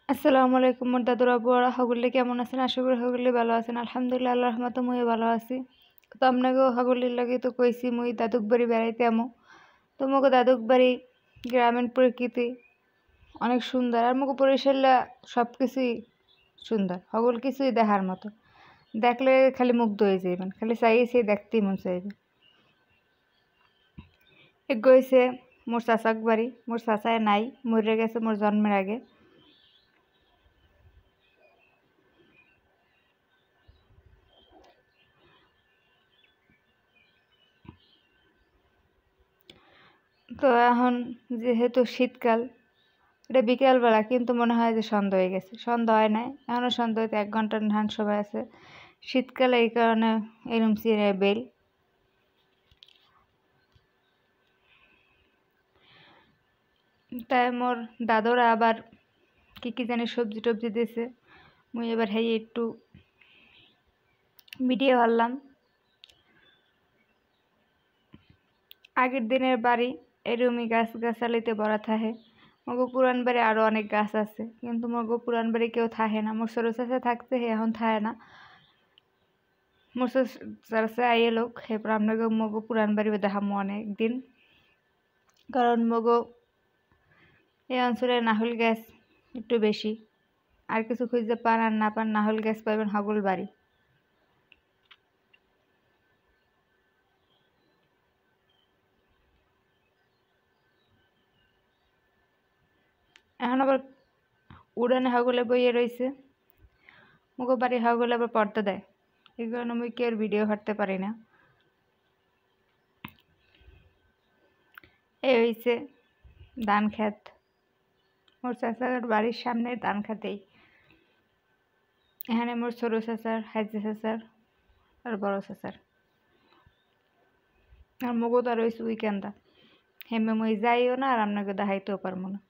আসসালামু আলাইকুম মোর দাদুর আব্বুরা সকলে কেমন আছেন? আশা করি সকলে ভালো আছেন। আলহামদুলিল্লাহ আল্লাহর রহমতে মুইও ভালো আছি। তো আপনাকেও সকলের লাগে তো কইছি মুই দাদুক বাড়ি বেড়াইতে আমু। তো মোগো দাদুক বাড়ি গ্রামীণ প্রকৃতি অনেক সুন্দর আর মোগো বরিশাল্লা সব কিছুই সুন্দর সকল কিছুই দেখার মতো। দেখলে খালি মুগ্ধ হয়ে যাইবেন, খালি চাইছে দেখতেই মন চাইবে। এক গইছে মোর চাচাক বাড়ি, মোর চাচায় নাই, মরে গেছে মোর জন্মের আগে। তো এখন যেহেতু শীতকাল, এটা বিকেলবেলা কিন্তু মনে হয় যে সন্ধ্যা হয়ে গেছে। সন্ধ্যা হয় নাই, এখনও সন্ধ্যা হইতে 1 ঘন্টার ধান সবাই আছে। শীতকালে এই কারণে এরম চিরে বেল। তাই মোর দাদুরা আবার কি কি জানি সবজি টবজি দিছে, মুই এবার হেই একটু ভিডিও হারলাম। আগের দিনের বাড়ি এরমই গাছ গাছালিতে ভরা থাকে। মগো পুরান বাড়ি আরো অনেক গাছ আছে, কিন্তু মগো পুরান বাড়ি কেউ থাকে না। মোর ছোট চাচা থাকতে হে এখন থাকে না। মোর চাচা আইয়ে লোক এরপর আপনাকে মগো পুরান বাড়ি দেখামো অনেক দিন। কারণ মগো এই অঞ্চলে নাহল গাছ একটু বেশি। আর কিছু খুঁজতে পান আর না পান, নাহল গাছ পাইবেন হগল বাড়ি। এখন আবার উড়ানে হগলে বইয়ে রয়েছে। মগো বাড়ি হগলে আবার পর্দা দেয়, এই কারণে মুই কেউ ভিডিও হাঁটতে পারি না। এই হয়েছে ধান খেত, মোর চাচার বাড়ির সামনে ধান খেতেই। এখানে মোর ছোট চাচার, হাইজে চাচার আর বড় চাচার। আর মগো তো আর রয়েছে উইকেন্দা, হেমে মুই যাইও না আর আপনাকে দেখাইতেও পারবো না।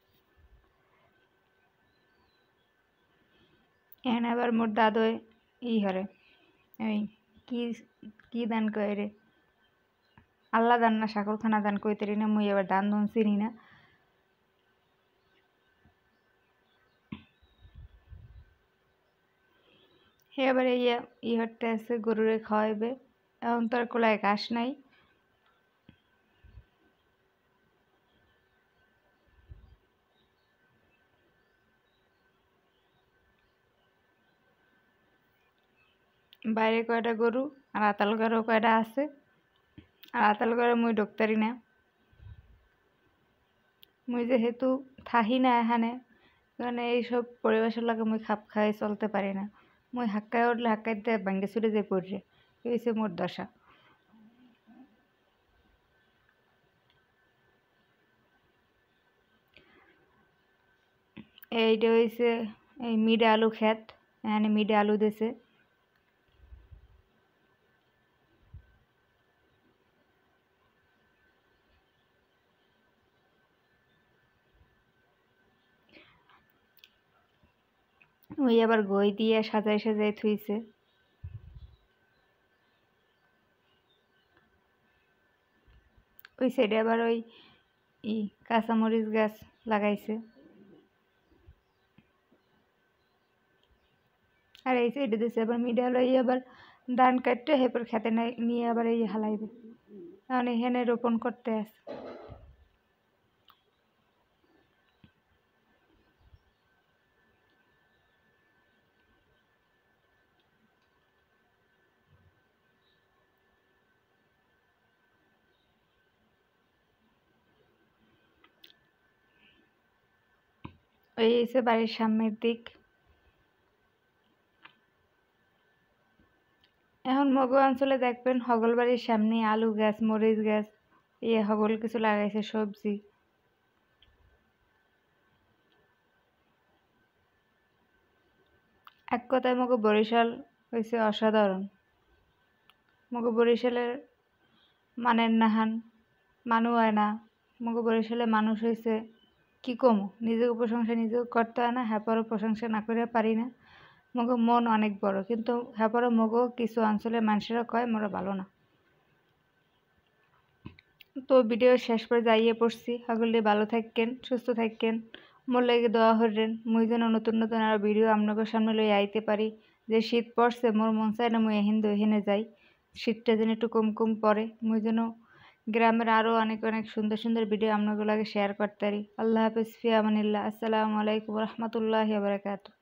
এখানে আবার মোর দাদয় হরে ওই কি কি দান কয় রে, আল্লাহ দান না সাকরখানা দান কইতেরি না, মুই এবার দান দুন চিনি না। হে এবার হরতে আছে গরুরে খাওয়াইবে। এখন তো আর কোলায় ঘাস নাই। বাইরে কয়টা গরু আর আতাল ঘরেও কয়টা আছে। আর আতাল ঘরে মুই ঢুকতারি না, মুই যেহেতু থাহি না এখানে, মানে এইসব পরিবেশের লাগে মুই খাপ খাই চলতে পারি না। মুই হাক্কায় উঠলে হাক্কাইতে ভাঙ্গে ছুটে যে পড়রে, এই হচ্ছে মোর দশা। এইটা হয়েছে এই মিডে আলু ক্ষেত, এখানে মিডে আলু দিছে। ওই আবার গই দিয়ে সাজাই সাজাই থুইছে। ওই সাইডে আবার ওই কাঁচামরিচ গাছ লাগাইছে। আর এই সাইডে দিছে আবার মিডাল আবার ধান কাটতে হেপর খেতে নিয়ে আবার এই হালাইবে। এখন এখানে রোপণ করতে আছে। ওই এসে বাড়ির সামনের দিক। এখন মগো অঞ্চলে দেখবেন হগল বাড়ির সামনে আলু গাছ, মরিচ গাছ, হগল কিছু লাগাইছে সবজি। এক কথায় মগো বরিশাল হয়েছে অসাধারণ। মগো বরিশালের মানের নাহান মানু হয় না। মগো বরিশালে মানুষ হয়েছে কি কম, নিজেকে প্রশংসা নিজেও করতে হয় না, হ্যাপারও প্রশংসা না করে পারি না। মগো মন অনেক বড়, কিন্তু হ্যাপারও মগো কিছু অঞ্চলের মানুষেরা কয় মোরা ভালো না। তো ভিডিও শেষ করে যাইয়ে পড়ছি, সকলে ভালো থাকেন, সুস্থ থাকেন। মোর লাগে দোয়া হইরেন মুই যেন নতুন নতুন আরো ভিডিও আপনাদের সামনে লইয়া আইতে পারি। যে শীত পড়ছে মোর মন চায় না মুই এহিন ওহিনে যাই। শীতটা যেন একটু কম কম পড়ে। মুই যেন গ্রামের আরো অনেক অনেক সুন্দর সুন্দর ভিডিও আপনাদের লাগে শেয়ার করতে পারি। আল্লাহ হাফেজ, ফি আমানিল্লাহ। আসসালামু আলাইকুম ওয়া রাহমাতুল্লাহি ওয়া বারাকাতুহু।